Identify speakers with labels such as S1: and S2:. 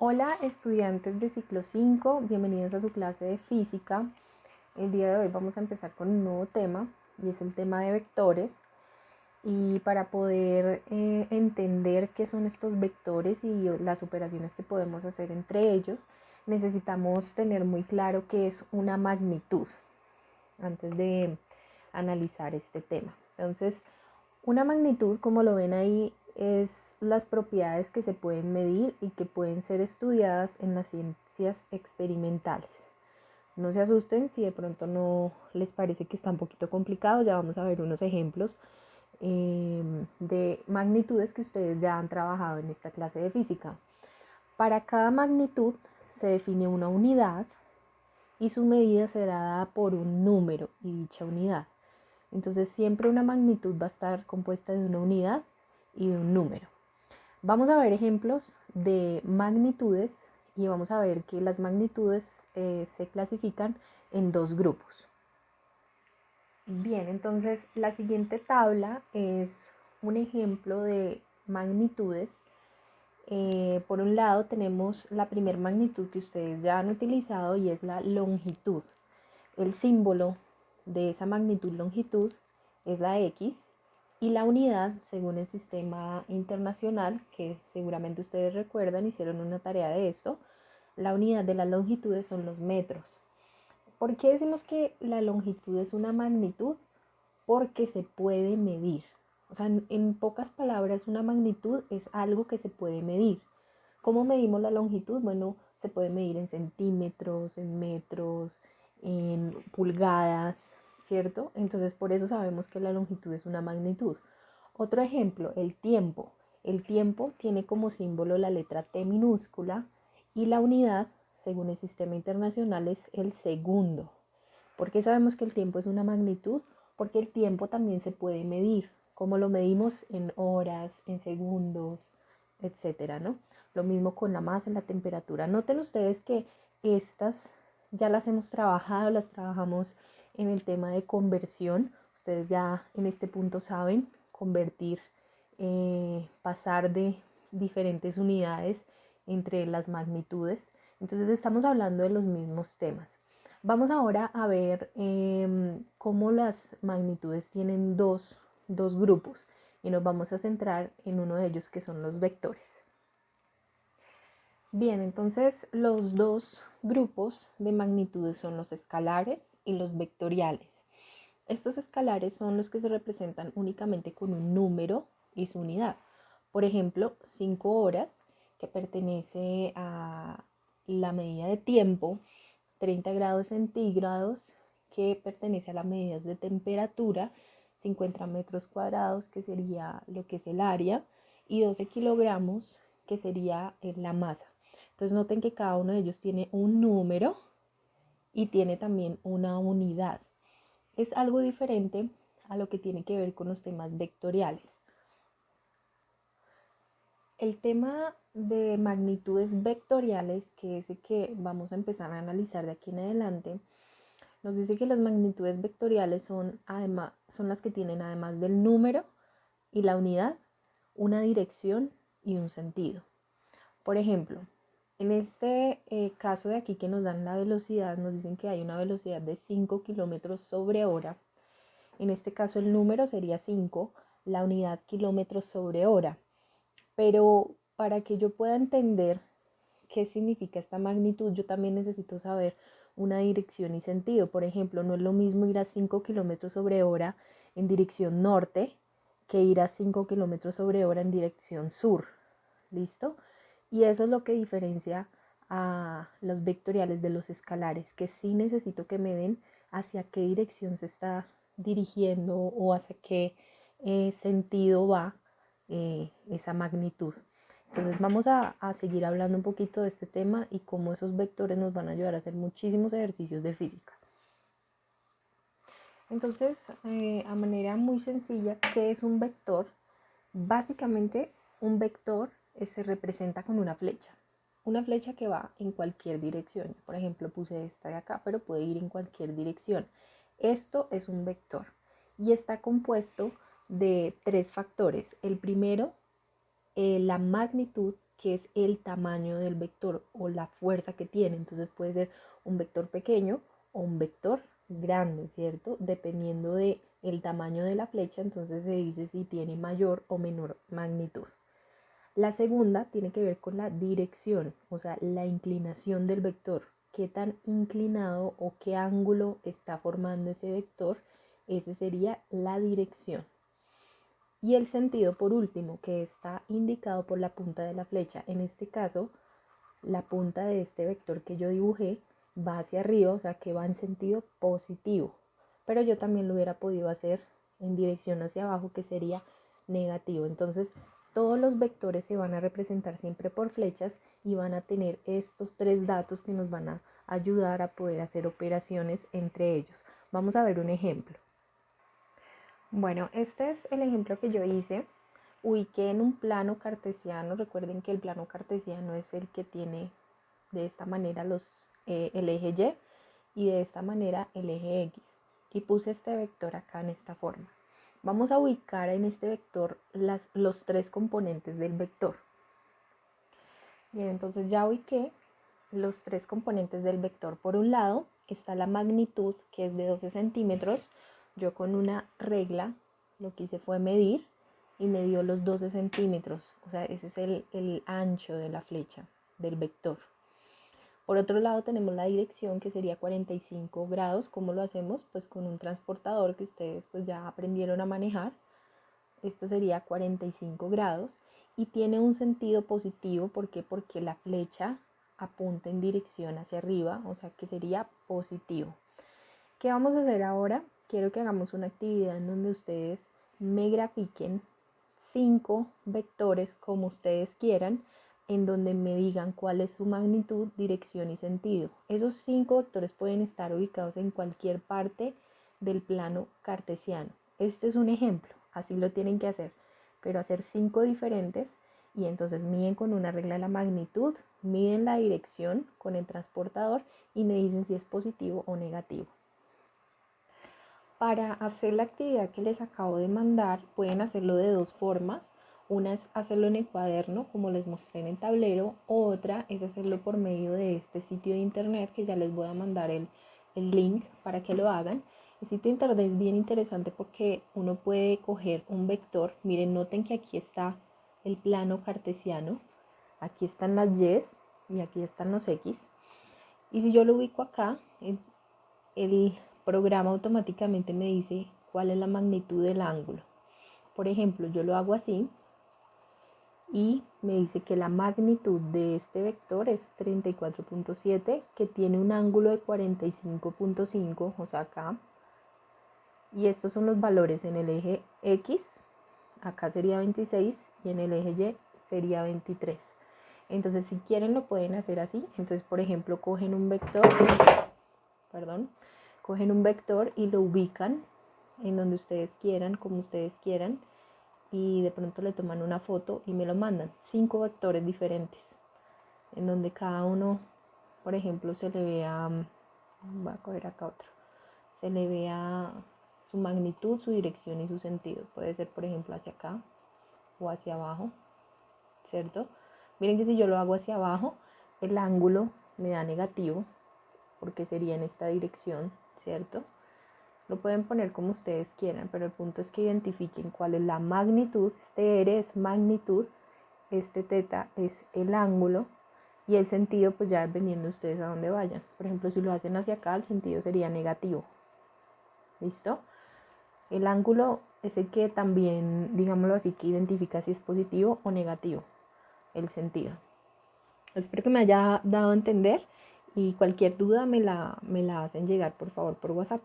S1: Hola estudiantes de ciclo 5, bienvenidos a su clase de física. El día de hoy vamos a empezar con un nuevo tema y es el tema de vectores. Y para poder entender qué son estos vectores y las operaciones que podemos hacer entre ellos, necesitamos tener muy claro qué es una magnitud antes de analizar este tema. Entonces, una magnitud, como lo ven ahí, es las propiedades que se pueden medir y que pueden ser estudiadas en las ciencias experimentales. No se asusten si de pronto no les parece que está un poquito complicado, ya vamos a ver unos ejemplos de magnitudes que ustedes ya han trabajado en esta clase de física. Para cada magnitud se define una unidad y su medida será dada por un número y dicha unidad. Entonces siempre una magnitud va a estar compuesta de una unidad y de un número. Vamos a ver ejemplos de magnitudes y vamos a ver que las magnitudes se clasifican en dos grupos. Bien, entonces la siguiente tabla es un ejemplo de magnitudes. Por un lado tenemos la primera magnitud que ustedes ya han utilizado y es la longitud. El símbolo de esa magnitud longitud es la X y la unidad, según el sistema internacional, que seguramente ustedes recuerdan, hicieron una tarea de esto, la unidad de las longitudes son los metros. ¿Por qué decimos que la longitud es una magnitud? Porque se puede medir. O sea, en pocas palabras, una magnitud es algo que se puede medir. ¿Cómo medimos la longitud? Bueno, se puede medir en centímetros, en metros, en pulgadas, ¿cierto? Entonces por eso sabemos que la longitud es una magnitud. Otro ejemplo, el tiempo. El tiempo tiene como símbolo la letra T minúscula y la unidad, según el sistema internacional, es el segundo. ¿Por qué sabemos que el tiempo es una magnitud? Porque el tiempo también se puede medir, como lo medimos en horas, en segundos, etcétera, ¿no? Lo mismo con la masa, la temperatura. Noten ustedes que estas ya las hemos trabajado, las trabajamos en el tema de conversión. Ustedes ya en este punto saben convertir, pasar de diferentes unidades entre las magnitudes. Entonces estamos hablando de los mismos temas. Vamos ahora a ver cómo las magnitudes tienen dos grupos y nos vamos a centrar en uno de ellos que son los vectores. Bien, entonces los dos grupos de magnitudes son los escalares y los vectoriales. Estos escalares son los que se representan únicamente con un número y su unidad. Por ejemplo, 5 horas, que pertenece a la medida de tiempo, 30 grados centígrados, que pertenece a las medidas de temperatura, 50 metros cuadrados, que sería lo que es el área, y 12 kilogramos, que sería la masa. Entonces noten que cada uno de ellos tiene un número y tiene también una unidad. Es algo diferente a lo que tiene que ver con los temas vectoriales. El tema de magnitudes vectoriales, que es el que vamos a empezar a analizar de aquí en adelante, nos dice que las magnitudes vectoriales son las que tienen, además del número y la unidad, una dirección y un sentido. Por ejemplo, en este caso de aquí que nos dan la velocidad, nos dicen que hay una velocidad de 5 kilómetros sobre hora. En este caso el número sería 5, la unidad kilómetros sobre hora. Pero para que yo pueda entender qué significa esta magnitud, yo también necesito saber una dirección y sentido. Por ejemplo, no es lo mismo ir a 5 kilómetros sobre hora en dirección norte que ir a 5 kilómetros sobre hora en dirección sur. ¿Listo? Y eso es lo que diferencia a los vectoriales de los escalares, que sí necesito que me den hacia qué dirección se está dirigiendo o hacia qué sentido va esa magnitud. Entonces vamos a seguir hablando un poquito de este tema y cómo esos vectores nos van a ayudar a hacer muchísimos ejercicios de física. Entonces, a manera muy sencilla, ¿qué es un vector? Básicamente, un vector se representa con una flecha que va en cualquier dirección. Por ejemplo, puse esta de acá, pero puede ir en cualquier dirección. Esto es un vector y está compuesto de tres factores. El primero, la magnitud, que es el tamaño del vector o la fuerza que tiene. Entonces puede ser un vector pequeño o un vector grande, ¿cierto? Dependiendo de el tamaño de la flecha, entonces se dice si tiene mayor o menor magnitud. La segunda tiene que ver con la dirección, o sea, la inclinación del vector. Qué tan inclinado o qué ángulo está formando ese vector, ese sería la dirección. Y el sentido, por último, que está indicado por la punta de la flecha. En este caso, la punta de este vector que yo dibujé va hacia arriba, o sea que va en sentido positivo. Pero yo también lo hubiera podido hacer en dirección hacia abajo, que sería negativo. Entonces, todos los vectores se van a representar siempre por flechas y van a tener estos tres datos que nos van a ayudar a poder hacer operaciones entre ellos. Vamos a ver un ejemplo. Bueno, este es el ejemplo que yo hice. Ubiqué en un plano cartesiano. Recuerden que el plano cartesiano es el que tiene de esta manera el eje Y y de esta manera el eje X. Y puse este vector acá en esta forma. Vamos a ubicar en este vector los tres componentes del vector. Bien, entonces ya ubiqué los tres componentes del vector. Por un lado está la magnitud, que es de 12 centímetros. Yo con una regla lo que hice fue medir y me dio los 12 centímetros. O sea, ese es el ancho de la flecha del vector. Por otro lado tenemos la dirección, que sería 45 grados. ¿Cómo lo hacemos? Pues con un transportador que ustedes pues ya aprendieron a manejar. Esto sería 45 grados y tiene un sentido positivo. ¿Por qué? Porque la flecha apunta en dirección hacia arriba, o sea que sería positivo. ¿Qué vamos a hacer ahora? Quiero que hagamos una actividad en donde ustedes me grafiquen 5 vectores como ustedes quieran, en donde me digan cuál es su magnitud, dirección y sentido. Esos 5 vectores pueden estar ubicados en cualquier parte del plano cartesiano. Este es un ejemplo, así lo tienen que hacer, pero hacer 5 diferentes y entonces miden con una regla la magnitud, miden la dirección con el transportador y me dicen si es positivo o negativo. Para hacer la actividad que les acabo de mandar, pueden hacerlo de dos formas. Una es hacerlo en el cuaderno, como les mostré en el tablero, o otra es hacerlo por medio de este sitio de internet, que ya les voy a mandar el link para que lo hagan. El sitio de internet es bien interesante porque uno puede coger un vector. Miren, noten que aquí está el plano cartesiano, aquí están las Y y aquí están los X. Y si yo lo ubico acá, el programa automáticamente me dice cuál es la magnitud del ángulo. Por ejemplo, yo lo hago así y me dice que la magnitud de este vector es 34.7, que tiene un ángulo de 45.5, o sea acá. Y estos son los valores en el eje X, acá sería 26 y en el eje Y sería 23. Entonces si quieren lo pueden hacer así. Entonces por ejemplo cogen un vector, cogen un vector y lo ubican en donde ustedes quieran, como ustedes quieran, y de pronto le toman una foto y me lo mandan. 5 vectores diferentes, en donde cada uno, por ejemplo, se le vea, voy a coger acá otro, se le vea su magnitud, su dirección y su sentido. Puede ser, por ejemplo, hacia acá o hacia abajo, ¿cierto? Miren que si yo lo hago hacia abajo, el ángulo me da negativo, porque sería en esta dirección, ¿cierto? Lo pueden poner como ustedes quieran, pero el punto es que identifiquen cuál es la magnitud. Este R es magnitud, este teta es el ángulo y el sentido pues ya dependiendo de ustedes a dónde vayan. Por ejemplo, si lo hacen hacia acá, el sentido sería negativo. ¿Listo? El ángulo es el que también, digámoslo así, que identifica si es positivo o negativo el sentido. Espero que me haya dado a entender y cualquier duda me la hacen llegar por favor por WhatsApp.